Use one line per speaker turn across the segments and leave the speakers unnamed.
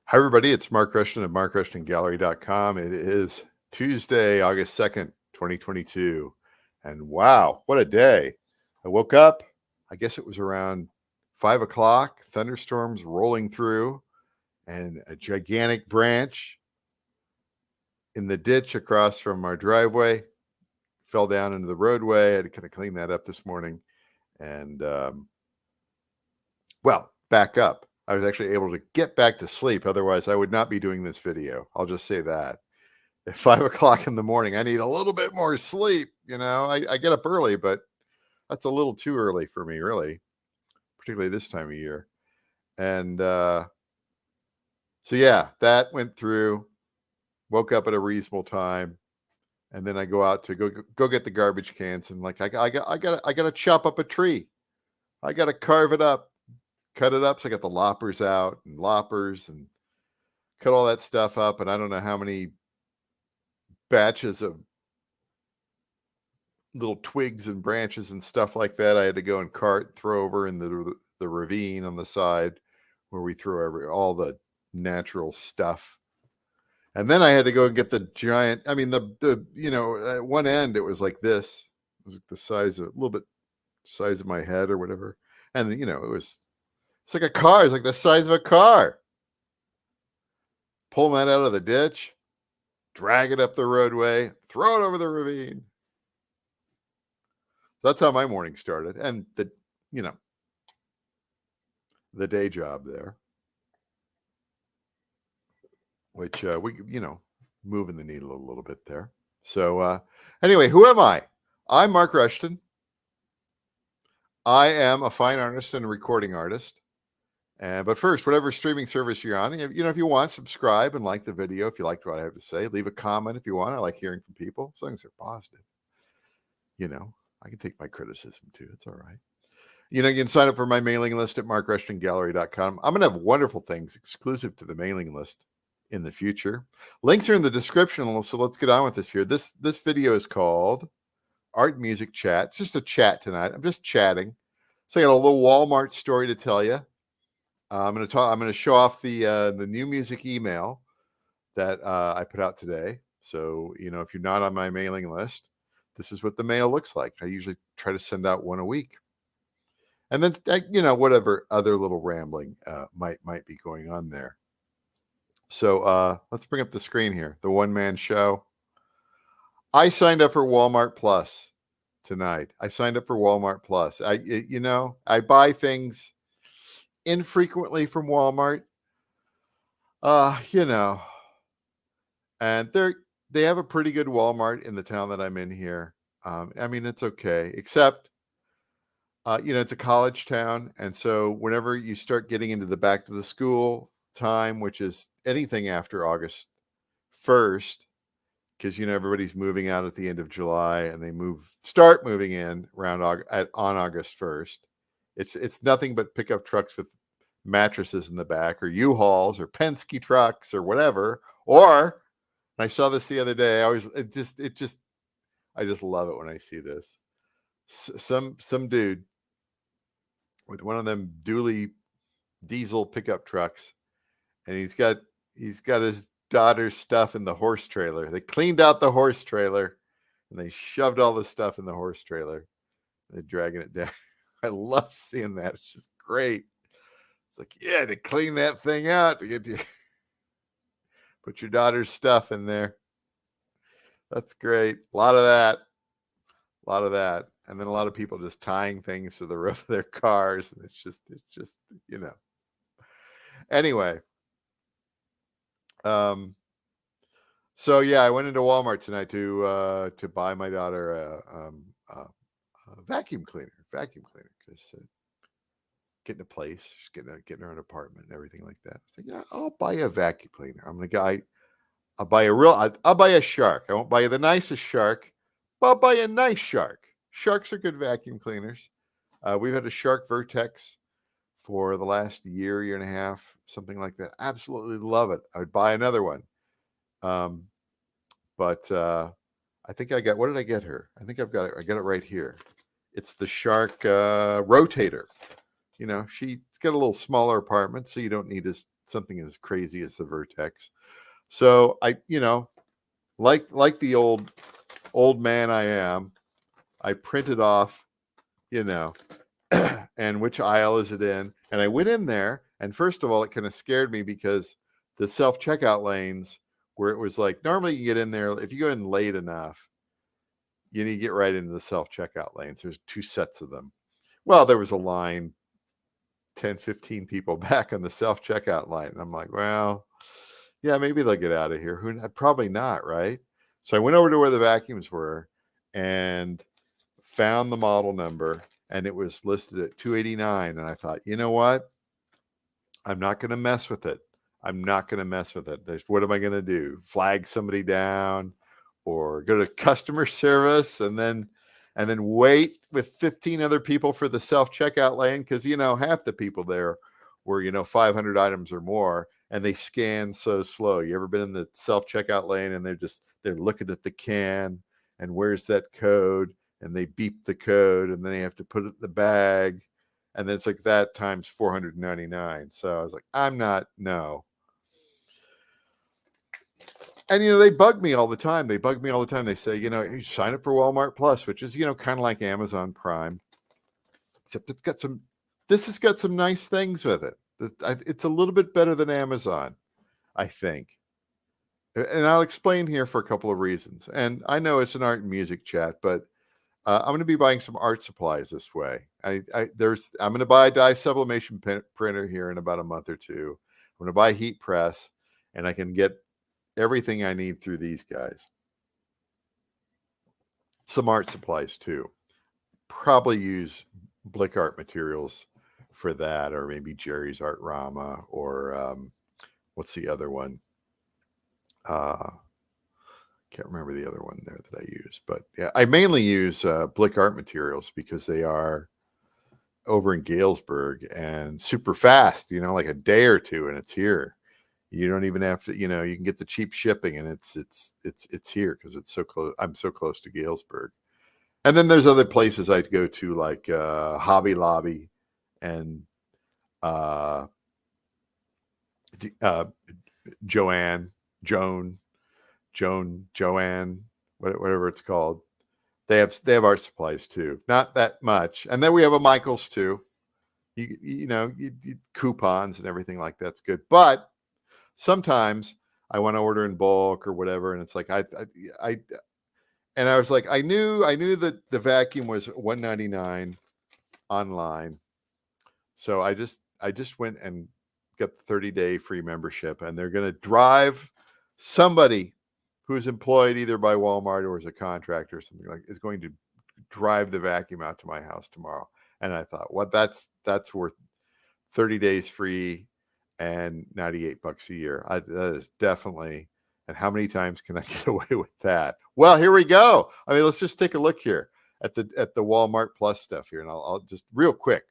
Hi, everybody. It's Mark Rushton of markrushtongallery.com. It is Tuesday, August 2nd, 2022. And wow, what a day. I woke up, I guess it was around 5 o'clock, thunderstorms rolling through, and a gigantic branch in the ditch across from our driveway fell down into the roadway. I had to kind of clean that up this morning. And, back up. I was actually able to get back to sleep. Otherwise, I would not be doing this video. I'll just say that. At 5 o'clock in the morning, I need a little bit more sleep. I get up early, but that's a little too early for me, really, particularly this time of year. And yeah, that went through, woke up at a reasonable time. And then I go out to go get the garbage cans. And I got to chop up a tree. I got to carve it up. Cut it up. So I got the loppers out and loppers and cut all that stuff up. And I don't know how many batches of little twigs and branches and stuff like that I had to go and throw over in the ravine on the side where we throw all the natural stuff. And then I had to go and get the giant, at one end it was like this. It was like the size of, a little bit size of my head or whatever. And it's like a car. It's like the size of a car. Pulling that out of the ditch, drag it up the roadway, throw it over the ravine. That's how my morning started. And the day job there, which moving the needle a little bit there. So anyway, who am I? I'm Mark Rushton. I am a fine artist and a recording artist. But first, whatever streaming service you're on, if you want, subscribe and like the video. If you liked what I have to say, leave a comment if you want. I like hearing from people, as long as they're positive. I can take my criticism too. It's all right. You can sign up for my mailing list at markrushtongallery.com. I'm going to have wonderful things exclusive to the mailing list in the future. Links are in the description. So let's get on with this here. This video is called Art Music Chat. It's just a chat tonight. I'm just chatting. So I got a little Walmart story to tell you. I'm going to show off the new music email that I put out today. So, if you're not on my mailing list, this is what the mail looks like. I usually try to send out one a week. And then, whatever other little rambling might be going on there. So let's bring up the screen here. The one-man show. I signed up for Walmart Plus tonight. I signed up for Walmart Plus. I buy things infrequently from Walmart. And they have a pretty good Walmart in the town that I'm in here. It's okay, except it's a college town, and so whenever you start getting into the back to the school time, which is anything after August 1st, because everybody's moving out at the end of July, and they start moving in around on August 1st. It's nothing but pickup trucks with mattresses in the back, or U-Hauls, or Penske trucks, or whatever. Or I saw this the other day. I just love it when I see this. Some dude with one of them dually diesel pickup trucks, and he's got his daughter's stuff in the horse trailer. They cleaned out the horse trailer, and they shoved all the stuff in the horse trailer. They're dragging it down. I love seeing that. It's just great. It's like, yeah, to clean that thing out, to get put your daughter's stuff in there. That's great. A lot of that. And then a lot of people just tying things to the roof of their cars. And it's just, Anyway. So yeah, I went into Walmart tonight to buy my daughter a vacuum cleaner, because getting a place, she's getting her an apartment and everything like that. I said, I'll buy a vacuum cleaner. I'll buy a Shark. I won't buy the nicest Shark, but I'll buy a nice Shark. Sharks are good vacuum cleaners. We've had a Shark Vertex for the last year and a half, something like that. Absolutely love it. I would buy another one. But I think what did I get her? I think I got it right here. It's the Shark Rotator. She's got a little smaller apartment, so you don't need as something as crazy as the Vertex. So I, like the old man I am, I printed off, and which aisle is it in? And I went in there, and first of all, it kind of scared me because the self-checkout lanes, where it was like, normally you get in there, if you go in late enough, you need to get right into the self-checkout lanes. There's 2 sets of them. Well, there was a line, 10, 15 people back on the self-checkout line. And I'm like, well, yeah, maybe they'll get out of here. Probably not, right? So I went over to where the vacuums were and found the model number, and it was listed at 289. And I thought, you know what? I'm not going to mess with it. What am I going to do? Flag somebody down or go to customer service and then wait with 15 other people for the self-checkout lane? Because, half the people there were, 500 items or more, and they scan so slow. You ever been in the self-checkout lane and they're looking at the can and where's that code? And they beep the code and then they have to put it in the bag. And then it's like that times 499. So I was like, no. And, they bug me all the time. They say, you sign up for Walmart Plus, which is, kind of like Amazon Prime, except this has got some nice things with it. It's a little bit better than Amazon, I think. And I'll explain here for a couple of reasons. And I know it's an art and music chat, but I'm going to be buying some art supplies this way. I'm going to buy a dye sublimation printer here in about a month or two. I'm going to buy a heat press, and I can get everything I need through these guys. Some art supplies too. Probably use Blick Art Materials for that, or maybe Jerry's Artrama, or what's the other one? Can't remember the other one there that I use, but yeah, I mainly use Blick Art Materials because they are over in Galesburg and super fast, like a day or two and it's here. You don't even have to, you can get the cheap shipping and it's here because it's so close. I'm so close to Galesburg. And then there's other places I'd go to like Hobby Lobby and Joanne, whatever it's called. They have art supplies too. Not that much. And then we have a Michael's too. You coupons and everything like that's good. But sometimes I want to order in bulk or whatever, and it's like I was like, I knew that the vacuum was $199 online, so I just went and got the 30-day free membership, and they're going to drive somebody who's employed either by Walmart or as a contractor or something like, is going to drive the vacuum out to my house tomorrow. And I thought, what, that's worth 30 days free and $98 a year. That is definitely. And how many times can I get away with that? Well, here we go. I mean, let's just take a look here at the Walmart Plus stuff here, and I'll just real quick.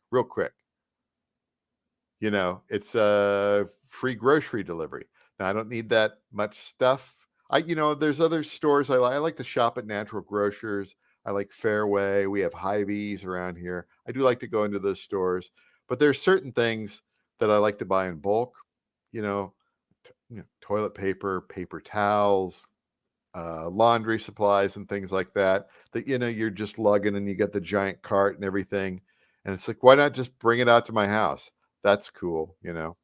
It's a free grocery delivery. Now, I don't need that much stuff. There's other stores I like. I like to shop at Natural Grocers. I like Fairway. We have Hy-Vees around here. I do like to go into those stores, but there's certain things that I like to buy in bulk. Toilet paper, paper towels, laundry supplies, and things like that. That you're just lugging, and you get the giant cart and everything. And it's like, why not just bring it out to my house? That's cool, And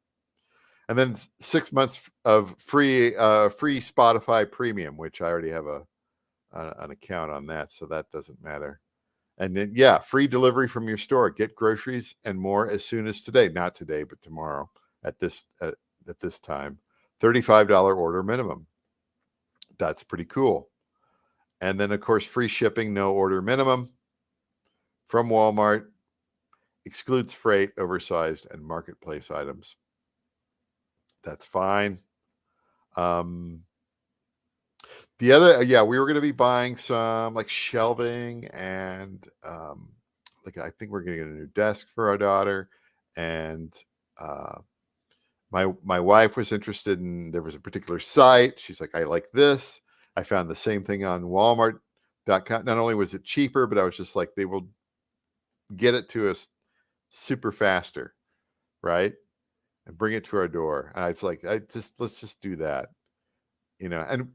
then 6 months of free Spotify Premium, which I already have an account on that, so that doesn't matter. And then, yeah, free delivery from your store. Get groceries and more as soon as today. Not today, but tomorrow at this time. $35 order minimum. That's pretty cool. And then, of course, free shipping, no order minimum from Walmart. Excludes freight, oversized, and marketplace items. That's fine. The other, we were going to be buying some like shelving and I think we're going to get a new desk for our daughter. And my wife was interested in, there was a particular site. She's like, I like this. I found the same thing on Walmart.com. Not only was it cheaper, but I was just like, they will get it to us super faster, right? and bring it to our door. And it's like, let's just do that, And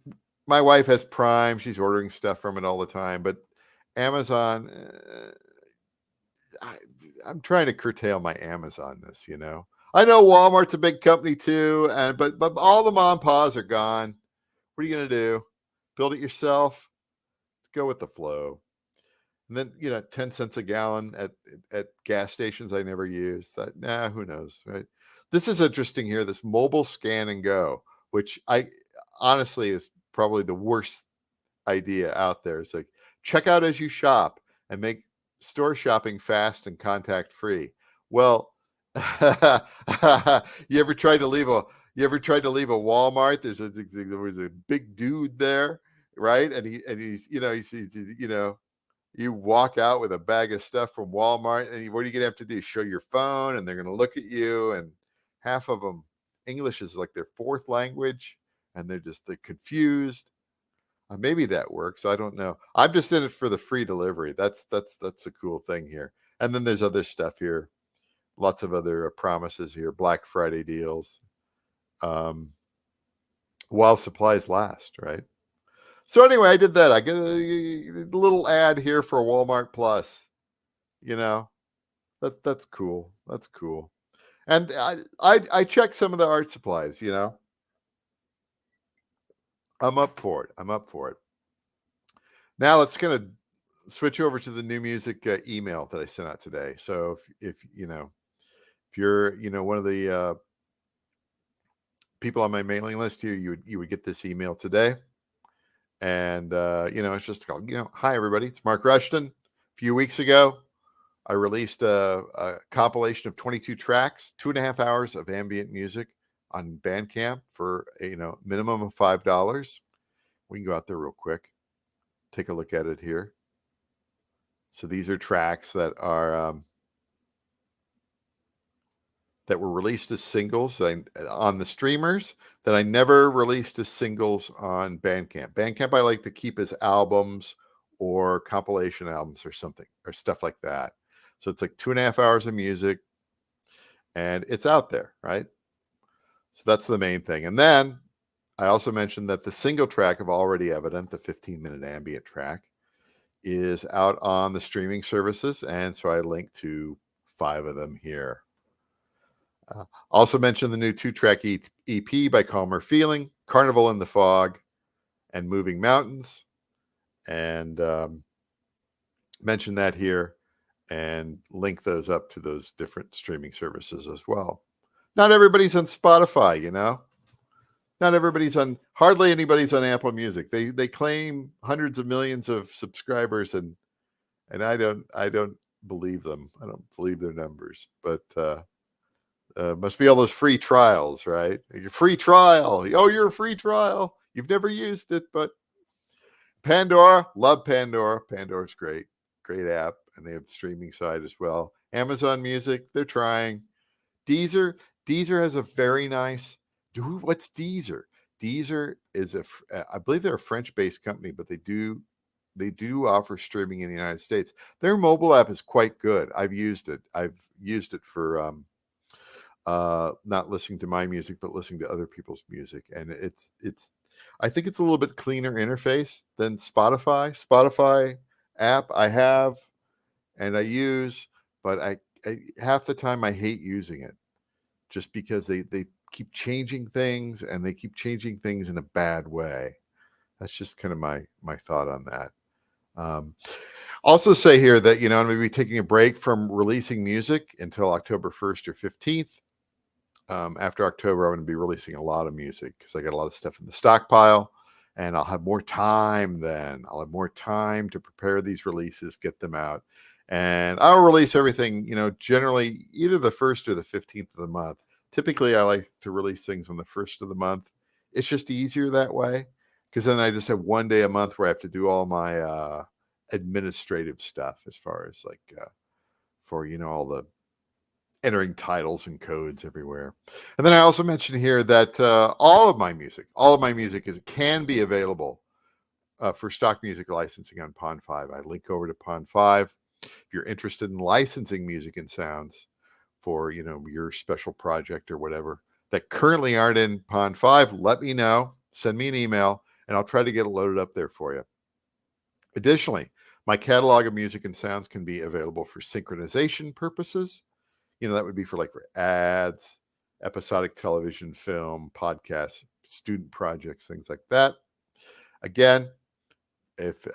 my wife has Prime. She's ordering stuff from it all the time, but Amazon, I'm trying to curtail my Amazon-ness, I know Walmart's a big company too, but all the mom and pa's are gone. What are you going to do? Build it yourself? Let's go with the flow. And then, 10 cents a gallon at gas stations I never use. Who knows, right? This is interesting here, this mobile scan and go, which I honestly is probably the worst idea out there. It's like, check out as you shop and make store shopping fast and contact free. Well, you ever tried to leave a Walmart? There was a big dude there, right? And he's you walk out with a bag of stuff from Walmart, and what are you gonna have to do? Show your phone, and they're gonna look at you, and half of them, English is like their fourth language, and they're confused. Maybe that works. I don't know. I'm just in it for the free delivery. That's a cool thing here. And then there's other stuff here. Lots of other promises here. Black Friday deals. While supplies last, right? So anyway, I did that. I get a little ad here for Walmart Plus. That's cool. That's cool. And I check some of the art supplies. I'm up for it. Now let's kind of switch over to the new music email that I sent out today. So if you're one of the people on my mailing list here, you would get this email today. And it's just called, hi everybody, it's Mark Rushton. A few weeks ago, I released a compilation of 22 tracks, 2.5 hours of ambient music on Bandcamp for a minimum of $5. We can go out there real quick, take a look at it here. So these are tracks that are that were released as singles on the streamers that I never released as singles on Bandcamp. Bandcamp I like to keep as albums or compilation albums or something or stuff like that. So it's like 2.5 hours of music, and it's out there, right? So that's the main thing. And then I also mentioned that the single track of Already Evident, the 15-minute ambient track, is out on the streaming services. And so I linked to 5 of them here. Also mentioned the new 2-track EP by Calmer Feeling, Carnival in the Fog, and Moving Mountains. And mention that here and link those up to those different streaming services as well. Not everybody's on Spotify, Not everybody's hardly anybody's on Apple Music. They claim hundreds of millions of subscribers, and I don't believe them. I don't believe their numbers, but must be all those free trials, right? Your free trial. Oh, you're a free trial. You've never used it, but Pandora, love Pandora. Pandora's great app, and they have the streaming side as well. Amazon Music, they're trying. Deezer has a very nice. What's Deezer? Deezer is I believe they're a French-based company, but they do offer streaming in the United States. Their mobile app is quite good. I've used it. For not listening to my music, but listening to other people's music, and it's. I think it's a little bit cleaner interface than Spotify. Spotify app I have and I use, but I half the time I hate using it just because they keep changing things, and they keep changing things in a bad way. That's just kind of my thought on that. Also say here that, I'm going to be taking a break from releasing music until October 1st or 15th. After October, I'm going to be releasing a lot of music because I got a lot of stuff in the stockpile, and I'll have more time then. I'll have more time to prepare these releases, get them out. And I'll release everything, generally either the 1st or the 15th of the month. Typically, I like to release things on the 1st of the month. It's just easier that way because then I just have one day a month where I have to do all my administrative stuff as far as for, all the entering titles and codes everywhere. And then I also mentioned here that all of my music can be available for stock music licensing on Pond5. I link over to Pond5 if you're interested in licensing music and sounds for, your special project or whatever that currently aren't in Pond 5, let me know. Send me an email, and I'll try to get it loaded up there for you. Additionally, my catalog of music and sounds can be available for synchronization purposes. That would be for ads, episodic television, film, podcasts, student projects, things like that. Again, if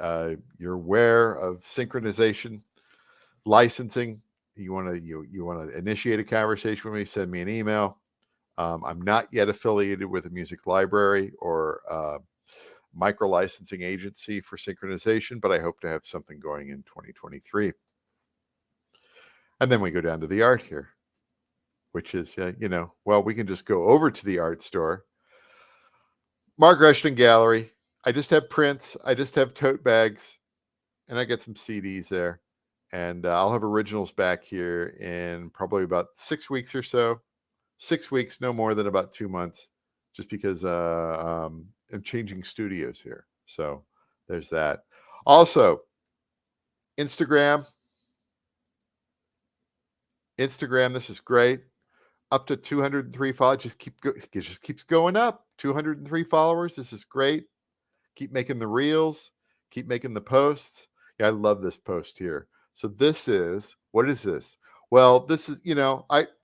you're aware of synchronization, licensing, you want to initiate a conversation with me, send me an email. I'm not yet affiliated with a music library or micro licensing agency for synchronization, but I hope to have something going in 2023. And then we go down to the art here, which is, we can just go over to the art store. Mark Rushton Gallery. I just have prints. I just have tote bags, and I get some CDs there. And I'll have originals back here in probably about 6 weeks or so. 6 weeks, no more than about 2 months, just because I'm changing studios here. So there's that. Also, Instagram, this is great. Up to 203 followers. It just keeps going up. 203 followers. This is great. Keep making the reels. Keep making the posts. Yeah, I love this post here. So what is this? Well, this is,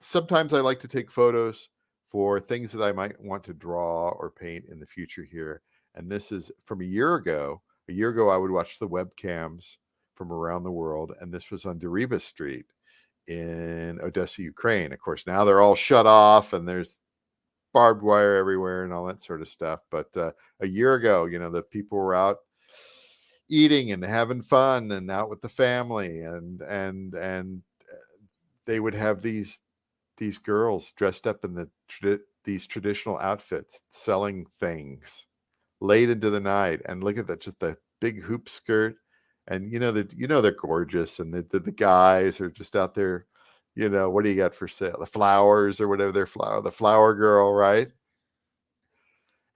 sometimes I like to take photos for things that I might want to draw or paint in the future here. And this is from a year ago. A year ago, I would watch the webcams from around the world. And this was on Deriba Street in Odessa, Ukraine. Of course, now they're all shut off and there's barbed wire everywhere and all that sort of stuff. But a year ago, the people were out eating and having fun and out with the family, and they would have these girls dressed up in these traditional outfits selling things late into the night. And look at that, just the big hoop skirt. And they're gorgeous, and the guys are just out there. What do you got for sale? The flowers or whatever, the flower girl, right?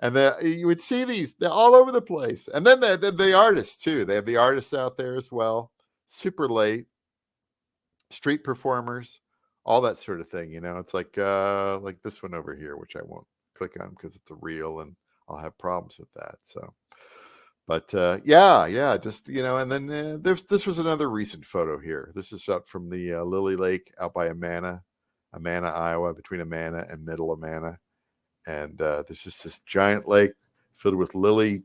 And you would see these, they're all over the place. And then the artists too. They have the artists out there as well. Super late, street performers, all that sort of thing. It's like this one over here, which I won't click on because it's a reel and I'll have problems with that. So. But just, and then this was another recent photo here. This is up from the Lily Lake out by Amana, Iowa, between Amana and Middle Amana. And this is this giant lake filled with lily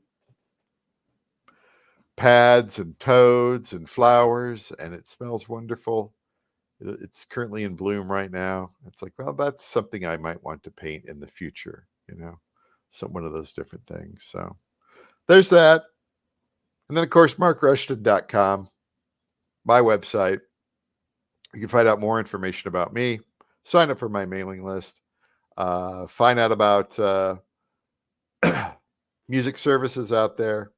pads and toads and flowers, and it smells wonderful. It's currently in bloom right now. It's like, well, that's something I might want to paint in the future, one of those different things. So there's that. And then, of course, markrushton.com, my website. You can find out more information about me, sign up for my mailing list, find out about music services out there,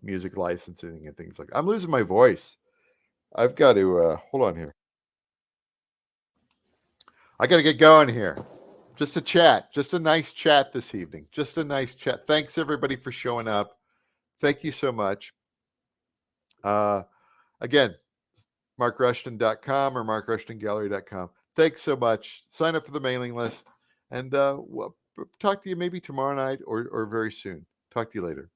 music licensing and things like that. I'm losing my voice. I've got to, hold on here. I got to get going here. Just a chat, just a nice chat this evening. Just a nice chat. Thanks, everybody, for showing up. Thank you so much. Again, markrushton.com or markrushtongallery.com. Thanks so much. Sign up for the mailing list, and we'll talk to you maybe tomorrow night or very soon. Talk to you later.